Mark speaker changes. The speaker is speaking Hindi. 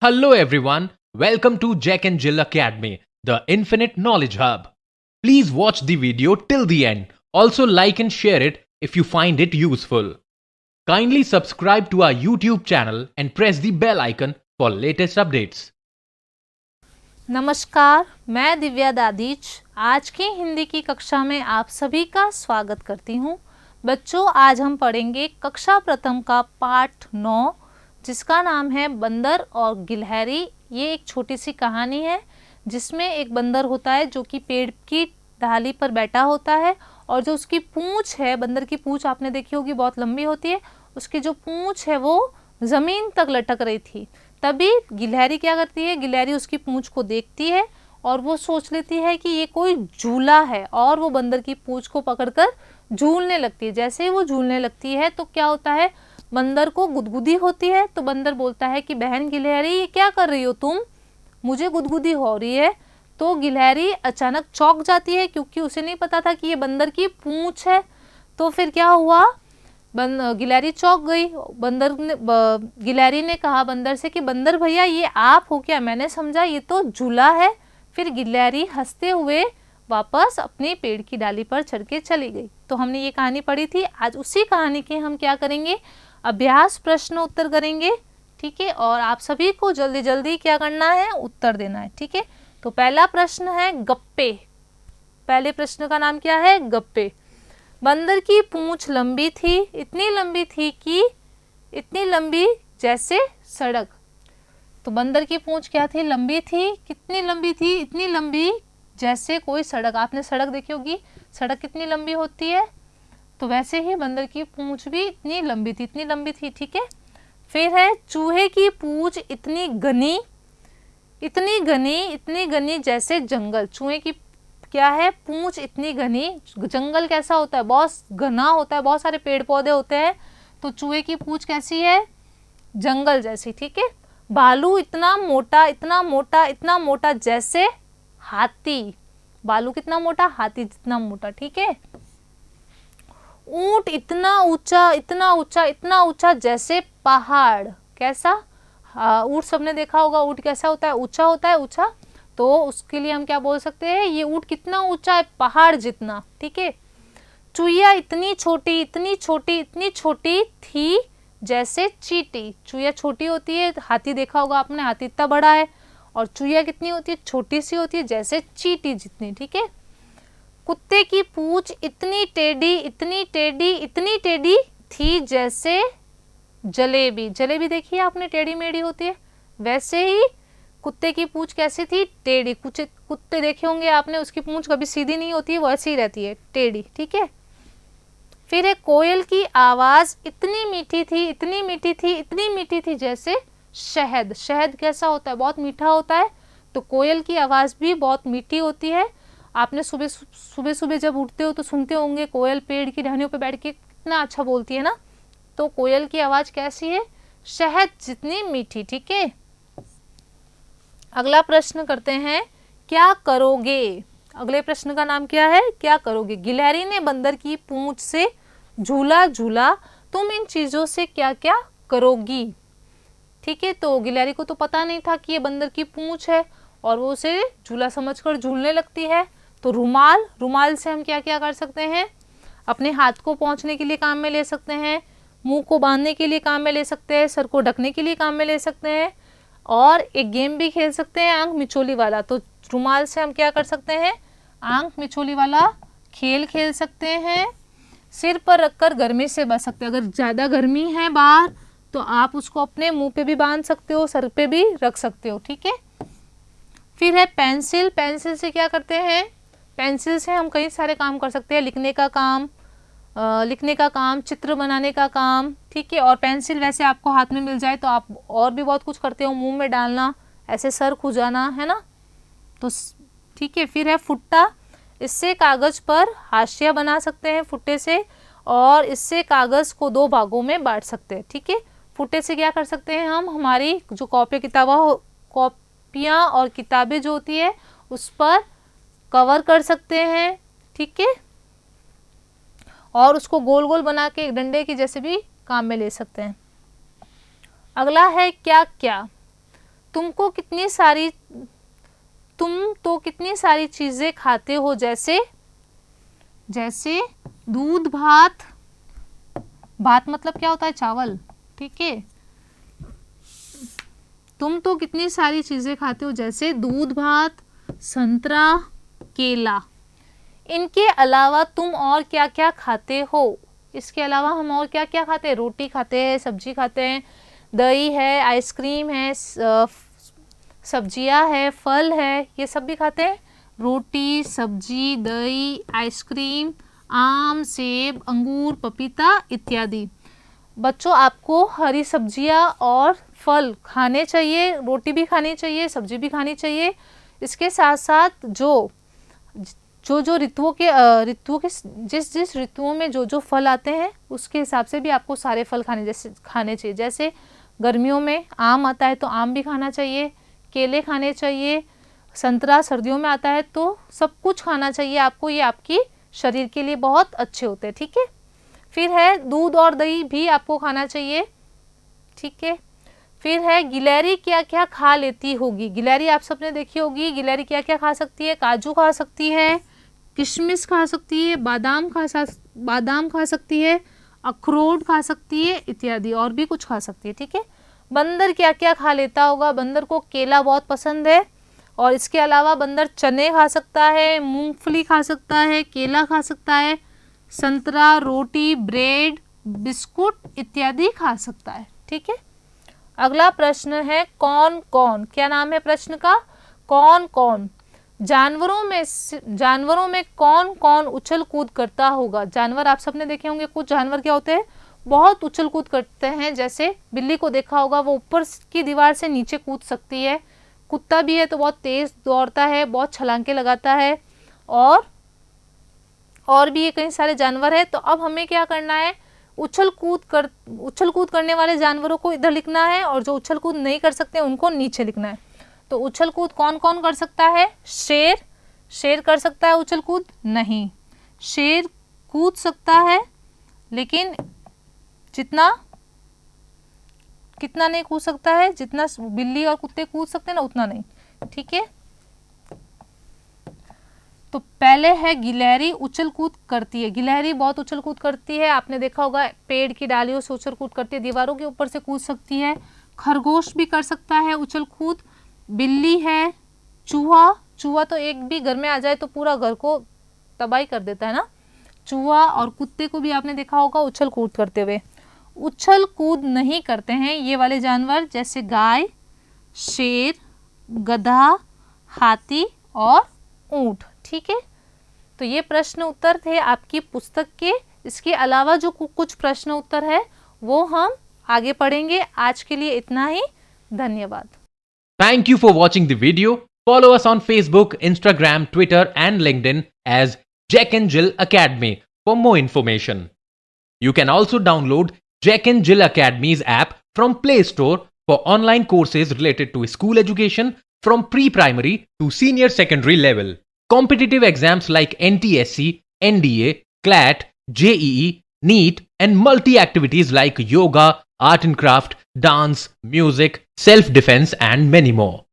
Speaker 1: Hello everyone, welcome to Jack and Jill Academy, the Infinite Knowledge Hub. Please watch the video till the end. Also like and share it if you find it useful. Kindly subscribe to our YouTube channel and press the bell icon for latest updates.
Speaker 2: नमस्कार, मैं दिव्या दादीच आज की हिंदी की कक्षा में आप सभी का स्वागत करती हूँ। बच्चों, आज हम पढ़ेंगे कक्षा प्रथम का पाठ 9 जिसका नाम है बंदर और गिलहरी। ये एक छोटी सी कहानी है जिसमें एक बंदर होता है जो कि पेड़ की डाली पर बैठा होता है और जो उसकी पूंछ है, बंदर की पूंछ आपने देखी होगी बहुत लंबी होती है, उसकी जो पूंछ है वो ज़मीन तक लटक रही थी। तभी गिलहरी क्या करती है, गिलहरी उसकी पूंछ को देखती है और वो सोच लेती है कि ये कोई झूला है और वो बंदर की पूंछ को पकड़कर झूलने लगती है। जैसे ही वो झूलने लगती है तो क्या होता है, बंदर को गुदगुदी होती है। तो बंदर बोलता है कि बहन गिलहरी, ये क्या कर रही हो तुम, मुझे गुदगुदी हो रही है। तो गिलहरी अचानक चौंक जाती है क्योंकि उसे नहीं पता था कि ये बंदर की पूंछ है। तो फिर क्या हुआ, गिलहरी चौंक गई। गिलहरी ने कहा बंदर से कि बंदर भैया, ये आप हो क्या, मैंने समझा ये तो झूला है। फिर गिलहरी हंसते हुए वापस अपनी पेड़ की डाली पर चढ़ के चली गई। तो हमने ये कहानी पढ़ी थी। आज उसी कहानी के हम क्या करेंगे, अभ्यास प्रश्न उत्तर करेंगे। ठीक है, और आप सभी को जल्दी जल्दी क्या करना है, उत्तर देना है। ठीक है, तो पहला प्रश्न है गप्पे। पहले प्रश्न का नाम क्या है, गप्पे। बंदर की पूंछ लंबी थी, इतनी लंबी थी कि इतनी लंबी जैसे सड़क। तो बंदर की पूंछ क्या थी, लंबी थी। कितनी लंबी थी, इतनी लंबी जैसे कोई सड़क। आपने सड़क देखी होगी, सड़क कितनी लंबी होती है, तो वैसे ही बंदर की पूंछ भी इतनी लंबी थी, इतनी लंबी थी। ठीक है, फिर है चूहे की पूंछ इतनी घनी, इतनी घनी, इतनी घनी जैसे जंगल। चूहे की क्या है, पूंछ इतनी घनी। जंगल कैसा होता है, बहुत घना होता है, बहुत सारे पेड़ पौधे होते हैं। तो चूहे की पूंछ कैसी है, जंगल जैसी। ठीक है, भालू इतना मोटा, इतना मोटा, इतना मोटा जैसे हाथी। भालू कितना मोटा, हाथी जितना मोटा। ठीक है, ऊंट इतना ऊंचा, इतना ऊंचा, इतना ऊंचा जैसे पहाड़। कैसा, ऊंट सबने देखा होगा, ऊंट कैसा होता है, ऊंचा होता है, ऊंचा। तो उसके लिए हम क्या बोल सकते हैं, ये ऊंट कितना ऊंचा है, पहाड़ जितना। ठीक है, चुईया इतनी छोटी, इतनी छोटी, इतनी छोटी थी जैसे चींटी। चुईया छोटी होती है, हाथी देखा होगा आपने, हाथी इतना बड़ा है, और चुईया कितनी होती है, छोटी सी होती है जैसे चींटी जितनी। ठीक है, कुत्ते की पूंछ इतनी टेढ़ी, इतनी टेढ़ी, इतनी टेढ़ी थी जैसे जलेबी। जलेबी देखिए आपने, टेढ़ी मेढ़ी होती है, वैसे ही कुत्ते की पूंछ कैसी थी, टेढ़ी। कुछ कुत्ते देखे होंगे आपने, उसकी पूंछ कभी सीधी नहीं होती है, वो ऐसी ही रहती है, टेढ़ी। ठीक है, फिर एक कोयल की आवाज इतनी मीठी थी, इतनी मीठी थी, इतनी मीठी थी जैसे शहद। शहद कैसा होता है, बहुत मीठा होता है। तो कोयल की आवाज भी बहुत मीठी होती है। आपने सुबह सुबह सुबह जब उठते हो तो सुनते होंगे कोयल पेड़ की टहनियों पर बैठ के कितना अच्छा बोलती है ना। तो कोयल की आवाज कैसी है, शहद जितनी मीठी। ठीक है, अगला प्रश्न करते हैं, क्या करोगे। अगले प्रश्न का नाम क्या है, क्या करोगे। गिलहरी ने बंदर की पूंछ से झूला झूला, तुम इन चीजों से क्या क्या करोगी। ठीक है, तो गिलहरी को तो पता नहीं था कि ये बंदर की पूंछ है और वो उसे झूला समझकर झूलने लगती है। तो रुमाल, रुमाल से हम क्या क्या कर सकते हैं, अपने हाथ को पोंछने के लिए काम में ले सकते हैं, मुंह को बांधने के लिए काम में ले सकते हैं, सर को ढकने के लिए काम में ले सकते हैं, और एक गेम भी खेल सकते हैं, आंख मिचोली वाला। तो रुमाल से हम क्या कर सकते हैं, आंख मिचोली वाला खेल खेल सकते हैं। सिर पर रखकर गर्मी से बच सकते हैं। अगर ज़्यादा गर्मी है बाहर तो आप उसको अपने मुंह पे भी बांध सकते हो, सर पे भी रख सकते हो। ठीक है, फिर है पेंसिल। पेंसिल से क्या करते हैं, पेंसिल से हम कई सारे काम कर सकते हैं, लिखने का काम, चित्र बनाने का काम। ठीक है, और पेंसिल वैसे आपको हाथ में मिल जाए तो आप और भी बहुत कुछ करते हो, मुंह में डालना, ऐसे सर खुजाना, है ना। तो ठीक है, फिर है फुट्टा। इससे कागज पर हाशिया बना सकते हैं फुट्टे से, और इससे कागज को 2 भागों में बांट सकते हैं। ठीक है, फुट्टे से क्या कर सकते हैं, हम हमारी जो कॉपियाँ और किताबें जो होती है उस पर कवर कर सकते हैं। ठीक है, और उसको गोल गोल बना के एक डंडे की जैसे भी काम में ले सकते हैं। अगला है क्या क्या। तुम तो कितनी सारी चीजें खाते हो, जैसे दूध भात, भात मतलब क्या होता है, चावल, ठीक है। तुम तो कितनी सारी चीजें खाते हो, जैसे दूध भात, संतरा, केला। इनके अलावा तुम और क्या क्या खाते हो? इसके अलावा हम और क्या क्या खाते हैं? रोटी खाते हैं, सब्जी खाते हैं, दही है, आइसक्रीम है, सब्जियां है, फल है, ये सब भी खाते हैं। रोटी, सब्जी, दही, आइसक्रीम, आम, सेब, अंगूर, पपीता इत्यादि। बच्चों, आपको हरी सब्जियां और फल खाने चाहिए, रोटी भी खानी चाहिए, सब्जी भी खानी चाहिए। इसके साथ साथ जो ऋतुओं के जिस ऋतुओं में जो फल आते हैं उसके हिसाब से भी आपको सारे फल खाने चाहिए। जैसे गर्मियों में आम आता है तो आम भी खाना चाहिए, केले खाने चाहिए, संतरा सर्दियों में आता है, तो सब कुछ खाना चाहिए आपको, ये आपकी शरीर के लिए बहुत अच्छे होते हैं, ठीक है। फिर है दूध और दही भी आपको खाना चाहिए, ठीक है। फिर है गिलहरी क्या क्या खा लेती होगी? गिलहरी आप सबने देखी होगी, गिलहरी क्या क्या खा सकती है? काजू खा सकती है, किशमिश खा सकती है, बादाम खा सकती है, अखरोट खा सकती है इत्यादि, और भी कुछ खा सकती है, ठीक है। बंदर क्या क्या खा लेता होगा? बंदर को केला बहुत पसंद है, और इसके अलावा बंदर चने खा सकता है, मूंगफली खा सकता है, केला खा सकता है, संतरा, रोटी, ब्रेड, बिस्कुट इत्यादि खा सकता है, ठीक है। अगला प्रश्न है कौन कौन, क्या नाम है प्रश्न का? कौन कौन। जानवरों में कौन कौन उछल कूद करता होगा? जानवर आप सबने देखे होंगे, कुछ जानवर क्या होते हैं, बहुत उछल कूद करते हैं। जैसे बिल्ली को देखा होगा, वो ऊपर की दीवार से नीचे कूद सकती है। कुत्ता भी है तो बहुत तेज दौड़ता है, बहुत छलांगे लगाता है, और भी ये कई सारे जानवर है। तो अब हमें क्या करना है, उछल कूद करने वाले जानवरों को इधर लिखना है, और जो उछल कूद नहीं कर सकते उनको नीचे लिखना है। तो उछल कूद कौन कौन कर सकता है? शेर कर सकता है उछल कूद? नहीं, शेर कूद सकता है, लेकिन कितना नहीं कूद सकता है, जितना बिल्ली और कुत्ते कूद सकते हैं ना, उतना नहीं, ठीक है। तो पहले है गिलहरी उछल कूद करती है। गिलहरी बहुत उछल कूद करती है, आपने देखा होगा, पेड़ की डालियों से उछल कूद करती है, दीवारों के ऊपर से कूद सकती है। खरगोश भी कर सकता है उछल कूद। बिल्ली है, चूहा तो एक भी घर में आ जाए तो पूरा घर को तबाही कर देता है ना। चूहा और कुत्ते को भी आपने देखा होगा उछल कूद करते हुए। उछल कूद नहीं करते हैं ये वाले जानवर, जैसे गाय, शेर, गधा, हाथी और ऊंट, ठीक है। तो ये प्रश्न उत्तर थे आपकी पुस्तक के। इसके अलावा जो कुछ प्रश्न उत्तर है वो हम आगे पढ़ेंगे। आज के लिए इतना ही, धन्यवाद।
Speaker 1: Thank you for watching the video. Follow us on Facebook, Instagram, Twitter and LinkedIn as Jack and Jill Academy for more information. You can also download Jack and Jill Academy's app from Play Store for online courses related to school education from pre-primary to senior secondary level. Competitive exams like NTSC, NDA, CLAT, JEE, NEET and multi-activities like yoga, art and craft, dance, music, self-defense and many more.